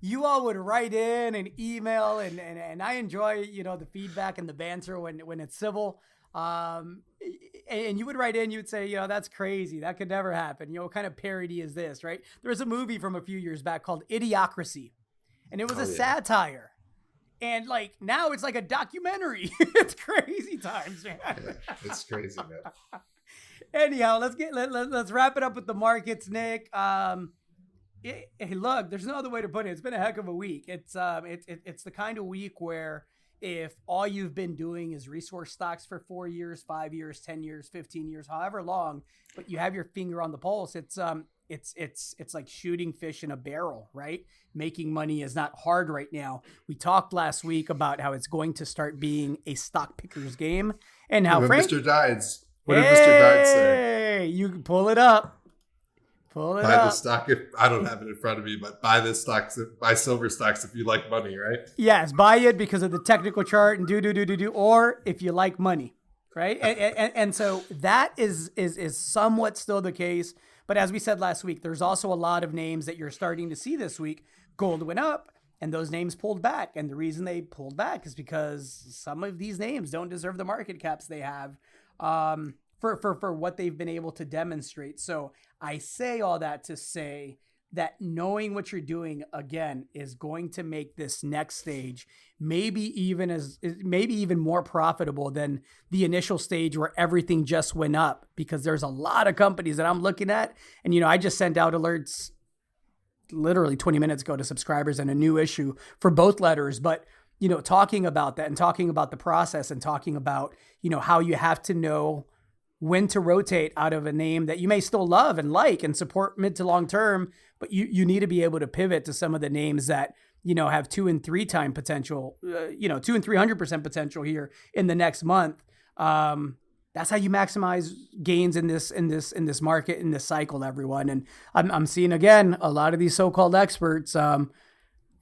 you all would write in and email, and I enjoy, the feedback and the banter when it's civil. And you would write in, you would say, that's crazy. That could never happen. What kind of parody is this, right? There was a movie from a few years back called Idiocracy, and it was a satire. And now it's like a documentary. It's crazy times, man. Yeah, it's crazy, man. Anyhow, let's wrap it up with the markets, Nick. Hey, look, there's no other way to put it. It's been a heck of a week. It's the kind of week where if all you've been doing is resource stocks for 4 years, 5 years, 10 years, 15 years, however long, but you have your finger on the pulse, it's like shooting fish in a barrel, right? Making money is not hard right now. We talked last week about how it's going to start being a stock picker's game, and how Mr. Dides. What did Mr. Dides say? Hey, you can pull it up. Buy the stock if I don't have it in front of me, but buy silver stocks if you like money, right? Yes, buy it because of the technical chart and do, or if you like money, right? And so that is somewhat still the case. But as we said last week, there's also a lot of names that you're starting to see this week. Gold went up and those names pulled back. And the reason they pulled back is because some of these names don't deserve the market caps they have for what they've been able to demonstrate. So I say all that to say that knowing what you're doing, again, is going to make this next stage maybe even more profitable than the initial stage where everything just went up, because there's a lot of companies that I'm looking at. And, I just sent out alerts literally 20 minutes ago to subscribers and a new issue for both letters. But, talking about that and talking about the process and talking about, how you have to know when to rotate out of a name that you may still love and like and support mid to long term, but you need to be able to pivot to some of the names that, have 2 and 3 time potential, 2 and 300% potential here in the next month. That's how you maximize gains in this market, in this cycle, everyone. And I'm seeing, again, a lot of these so-called experts,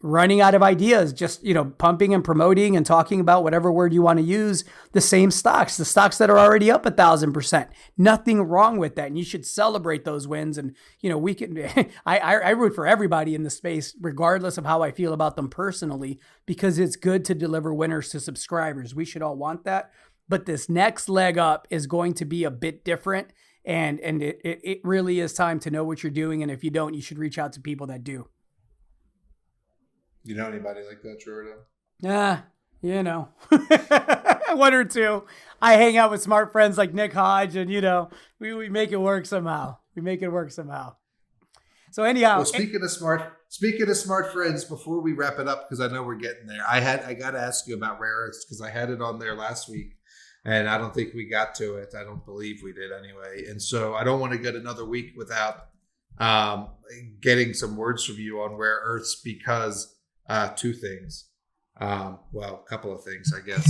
running out of ideas, just, pumping and promoting and talking about whatever word you want to use, the same stocks, the stocks that are already up 1,000%. Nothing wrong with that. And you should celebrate those wins. And, we can, I root for everybody in the space, regardless of how I feel about them personally, because it's good to deliver winners to subscribers. We should all want that. But this next leg up is going to be a bit different. And it really is time to know what you're doing. And if you don't, you should reach out to people that do. You know anybody like that, Gerardo? One or two. I hang out with smart friends like Nick Hodge, and we make it work somehow. So anyhow, well, speaking of smart friends, before we wrap it up, because I know we're getting there, I got to ask you about rare earths, because I had it on there last week, and I don't think we got to it. I don't believe we did anyway, and so I don't want to get another week without getting some words from you on rare earths, because. 2 things. A couple of things, I guess.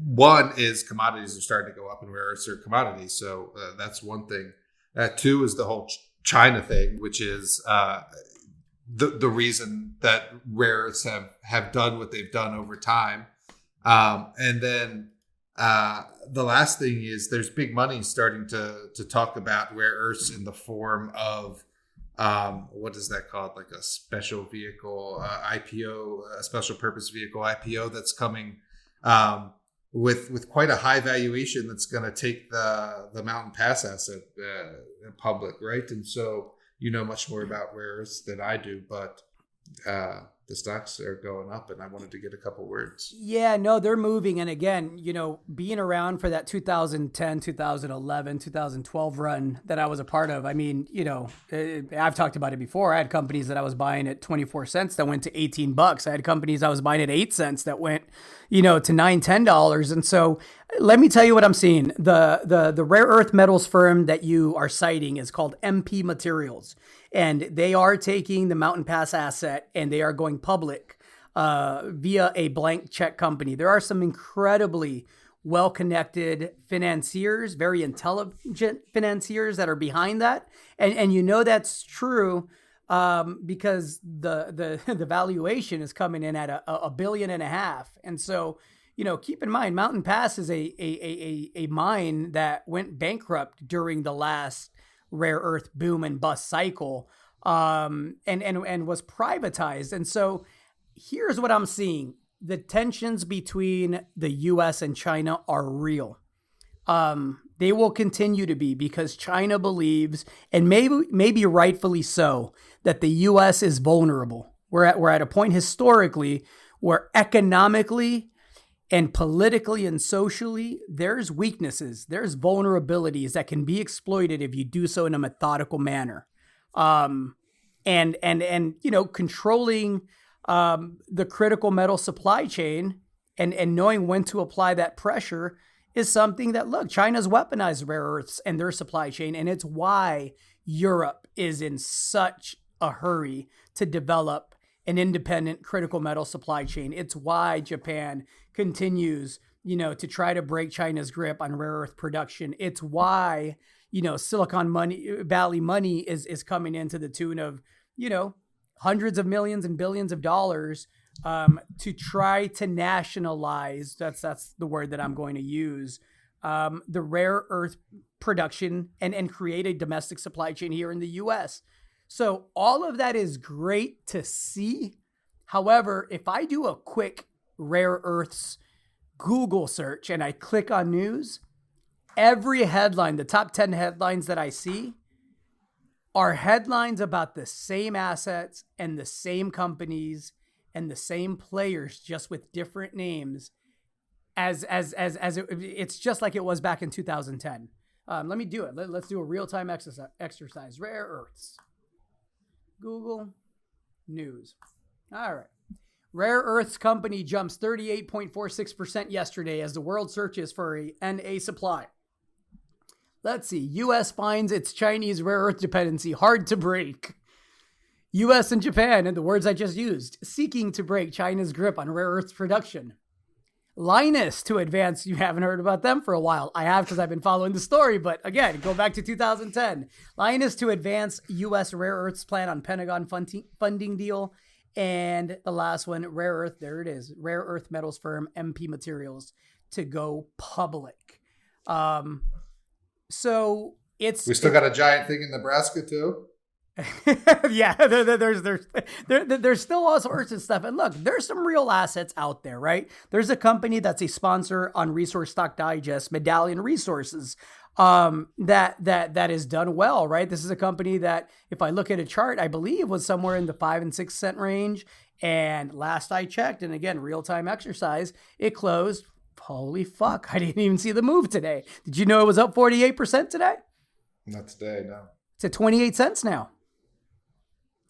One is commodities are starting to go up in rare earths or commodities. So that's one thing. 2 is the whole China thing, which is the reason that rare earths have done what they've done over time. And then the last thing is there's big money starting to talk about rare earths in the form of what is that called? Like a special vehicle IPO, a special purpose vehicle IPO that's coming with quite a high valuation that's going to take the Mountain Pass asset public, right? And so much more about rare earths than I do, but the stocks are going up, and I wanted to get a couple words. Yeah, no, they're moving. And again, being around for that 2010, 2011, 2012 run that I was a part of. I mean, I've talked about it before. I had companies that I was buying at 24 cents that went to $18. I had companies I was buying at 8 cents that went, to $9, $10. And so let me tell you what I'm seeing. The rare earth metals firm that you are citing is called MP Materials. And they are taking the Mountain Pass asset and they are going public via a blank check company. There are some incredibly well-connected financiers, very intelligent financiers that are behind that. And that's true because the valuation is coming in at $1.5 billion. And so, keep in mind, Mountain Pass is a mine that went bankrupt during the last rare earth boom and bust cycle, and was privatized. And so here's what I'm seeing. The tensions between the US and China are real. They will continue to be, because China believes, and maybe rightfully so, that the US is vulnerable. We're at a point historically where economically and politically and socially, there's weaknesses, there's vulnerabilities that can be exploited if you do so in a methodical manner. And controlling the critical metal supply chain and knowing when to apply that pressure is something that, look, China's weaponized rare earths and their supply chain, and it's why Europe is in such a hurry to develop an independent critical metal supply chain. It's why Japan continues, to try to break China's grip on rare earth production. It's why, Silicon Valley money is coming in to the tune of, hundreds of millions and billions of dollars to try to nationalize, that's the word that I'm going to use, the rare earth production and create a domestic supply chain here in the US. So all of that is great to see. However, if I do a quick rare earths Google search and I click on news, every headline, the top 10 headlines that I see, are headlines about the same assets and the same companies and the same players, just with different names. It's just like it was back in 2010. Let me do it. Let's do a real-time exercise. Rare earths. Google News. All right. Rare earths company jumps 38.46% yesterday as the world searches for a NA supply. Let's see. U.S. finds its Chinese rare earth dependency hard to break. U.S. and Japan, in the words I just used, seeking to break China's grip on rare earths production. Linus to advance. You haven't heard about them for a while. I have, because I've been following the story. But again, go back to 2010. Linus to advance U.S. rare earths plan on Pentagon funding deal. And the last one, rare earth. There it is. Rare earth metals firm MP Materials to go public. So we still got a giant thing in Nebraska too. Yeah, there's still all sorts of stuff. And look, there's some real assets out there, right? There's a company that's a sponsor on Resource Stock Digest, Medallion Resources, that is done well, right? This is a company that, if I look at a chart, I believe was somewhere in the 5 and 6 cent range. And last I checked, and again, real-time exercise, it closed. Holy fuck, I didn't even see the move today. Did you know it was up 48% today? Not today, no. It's at 28 cents now.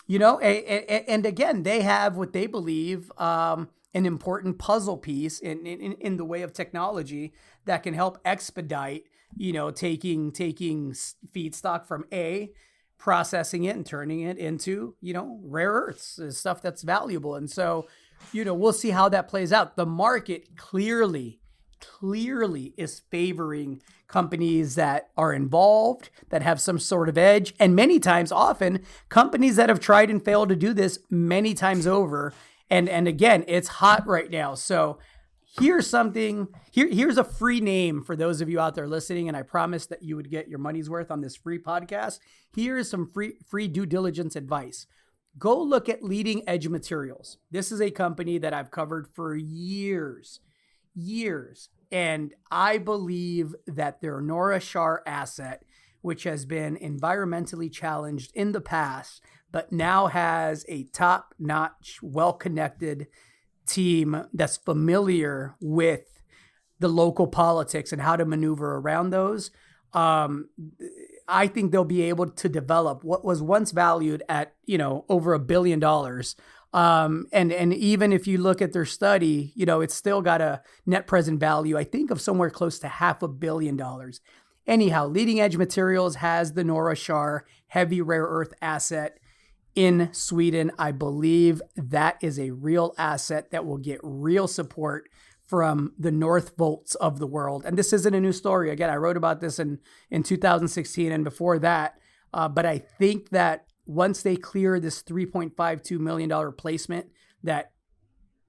And again, they have what they believe an important puzzle piece in the way of technology that can help expedite, taking feedstock from A, processing it and turning it into, rare earths, stuff that's valuable. And so, we'll see how that plays out. The market clearly is favoring companies that are involved, that have some sort of edge, and many times, often, companies that have tried and failed to do this many times over. And again, it's hot right now. So here's something, here's a free name for those of you out there listening, and I promised that you would get your money's worth on this free podcast. Here's some free due diligence advice. Go look at Leading Edge Materials. This is a company that I've covered for years. And I believe that their Nora Shar asset, which has been environmentally challenged in the past, but now has a top-notch, well-connected team that's familiar with the local politics and how to maneuver around those. I think they'll be able to develop what was once valued at, over $1 billion. And even if you look at their study, it's still got a net present value, I think, of somewhere close to $500 million. Anyhow, Leading Edge Materials has the Nora Shar heavy rare earth asset in Sweden. I believe that is a real asset that will get real support from the Northvolts of the world. And this isn't a new story. Again, I wrote about this in 2016 and before that. But I think that once they clear this $3.52 million placement that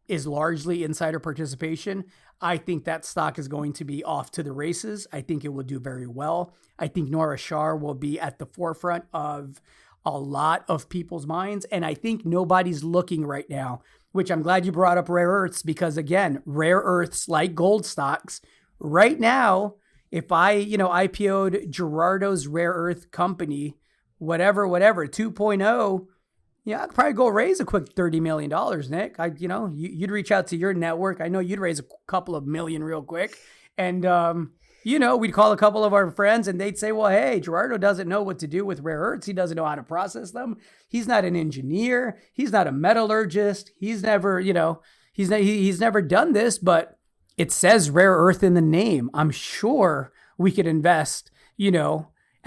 is largely insider participation. I think that stock is going to be off to the races. I think it will do very well. I think Nora Shah will be at the forefront of a lot of people's minds. And I think nobody's looking right now, which I'm glad you brought up rare earths, because again, rare earths like gold stocks right now, if I, IPO'd Gerardo's rare earth company, whatever, 2.0, yeah, I'd probably go raise a quick $30 million, Nick. You'd reach out to your network. I know you'd raise a couple of million real quick. And, we'd call a couple of our friends and they'd say, well, hey, Gerardo doesn't know what to do with rare earths. He doesn't know how to process them. He's not an engineer. He's not a metallurgist. He's never, he's never done this, but it says rare earth in the name. I'm sure we could invest,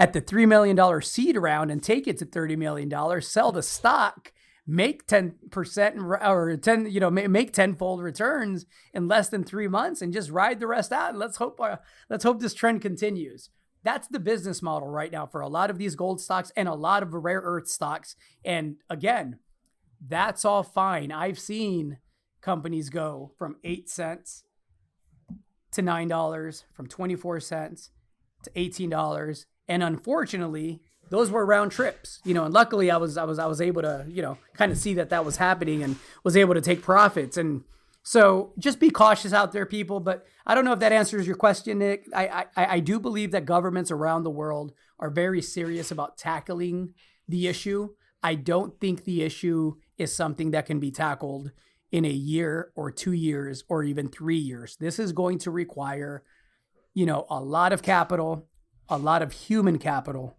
at the $3 million seed round and take it to $30 million, sell the stock, make 10% or 10, make tenfold returns in less than 3 months and just ride the rest out. And let's hope this trend continues. That's the business model right now for a lot of these gold stocks and a lot of rare earth stocks. And again, that's all fine. I've seen companies go from 8 cents to $9, from 24 cents to $18. And unfortunately, those were round trips, and luckily I was able to, kind of see that was happening and was able to take profits. And so just be cautious out there, people. But I don't know if that answers your question, Nick. I do believe that governments around the world are very serious about tackling the issue. I don't think the issue is something that can be tackled in a year or 2 years or even 3 years. This is going to require, a lot of capital, a lot of human capital,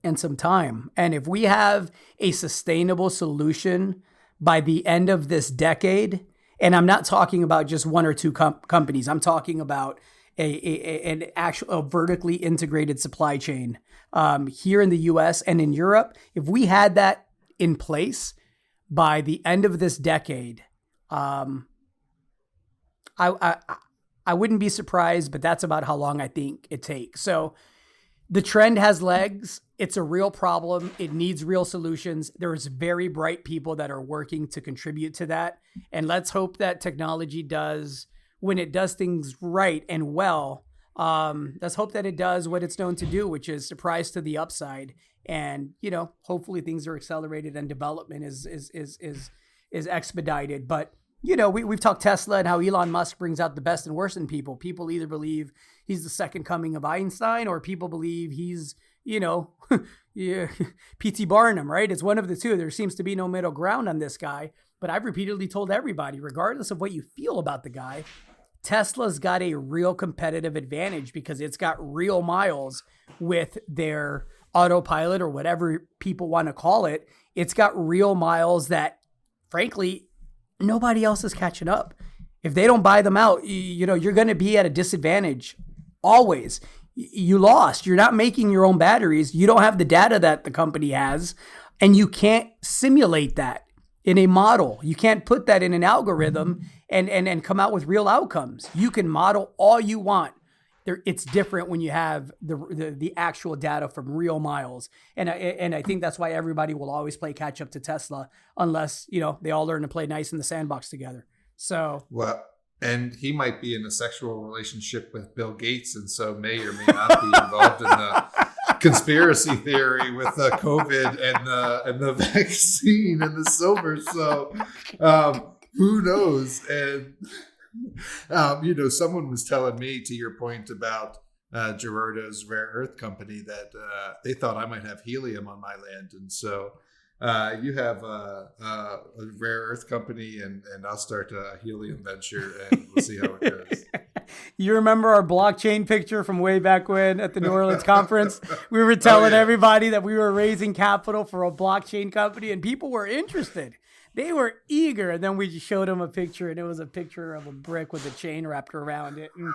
and some time. And if we have a sustainable solution by the end of this decade, and I'm not talking about just one or two companies, I'm talking about an actual vertically integrated supply chain here in the US and in Europe. If we had that in place by the end of this decade, I wouldn't be surprised, but that's about how long I think it takes. So the trend has legs. It's a real problem. It needs real solutions. There's very bright people that are working to contribute to that. And let's hope that technology does, when it does things right and well, let's hope that it does what it's known to do, which is surprise to the upside. And, hopefully things are accelerated and development is expedited. But we've talked Tesla and how Elon Musk brings out the best and worst in people. People either believe he's the second coming of Einstein, or people believe he's, P.T. Barnum, right? It's one of the two. There seems to be no middle ground on this guy. But I've repeatedly told everybody, regardless of what you feel about the guy, Tesla's got a real competitive advantage because it's got real miles with their autopilot or whatever people want to call it. It's got real miles that, frankly, nobody else is catching up. If they don't buy them out, you're going to be at a disadvantage. Always. You lost. You're not making your own batteries. You don't have the data that the company has, and you can't simulate that in a model. You can't put that in an algorithm and come out with real outcomes. You can model all you want. It's different when you have the actual data from real miles. And I think that's why everybody will always play catch up to Tesla unless, they all learn to play nice in the sandbox together. So, well, and he might be in a sexual relationship with Bill Gates, and so may or may not be involved in the conspiracy theory with COVID and the vaccine and the silver. So, who knows? And someone was telling me, to your point about Gerardo's rare earth company, that they thought I might have helium on my land, and so you have a rare earth company, and I'll start a helium venture, and we'll see how it goes. You remember our blockchain picture from way back when at the New Orleans conference? We were telling everybody that we were raising capital for a blockchain company, and people were interested. They were eager. And then we just showed them a picture, and it was a picture of a brick with a chain wrapped around it. And,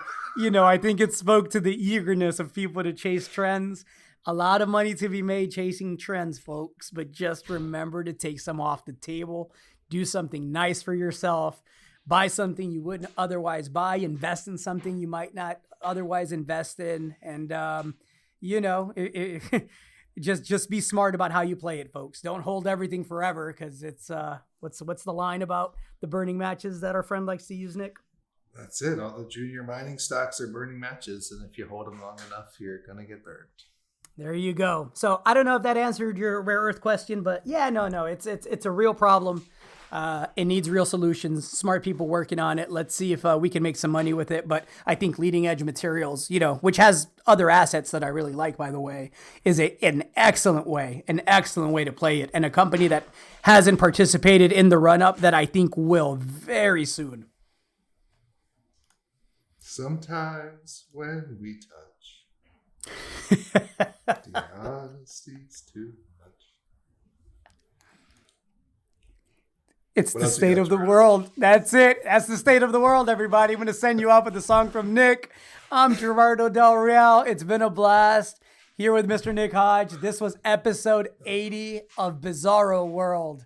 I think it spoke to the eagerness of people to chase trends. A lot of money to be made chasing trends, folks, but just remember to take some off the table. Do something nice for yourself. Buy something you wouldn't otherwise buy. Invest in something you might not otherwise invest in. And, just be smart about how you play it, folks. Don't hold everything forever, because it's what's the line about the burning matches that our friend likes to use, Nick? That's it. All the junior mining stocks are burning matches, and if you hold them long enough, you're gonna get burned. There you go. So I don't know if that answered your rare earth question, but yeah, no, it's a real problem. It needs real solutions. Smart people working on it. Let's see if we can make some money with it. But I think leading edge materials, which has other assets that I really like, by the way, is an excellent way to play it, and a company that hasn't participated in the run up that I think will very soon. Sometimes when we touch, the honesty's too much. It's the state of the world. That's it. That's the state of the world, everybody. I'm going to send you off with a song from Nick. I'm Gerardo Del Real. It's been a blast here with Mr. Nick Hodge. This was episode 80 of Bizarro World.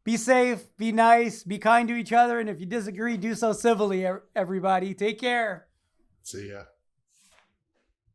Be safe, be nice, be kind to each other, and if you disagree, do so civilly, everybody. Take care. See ya.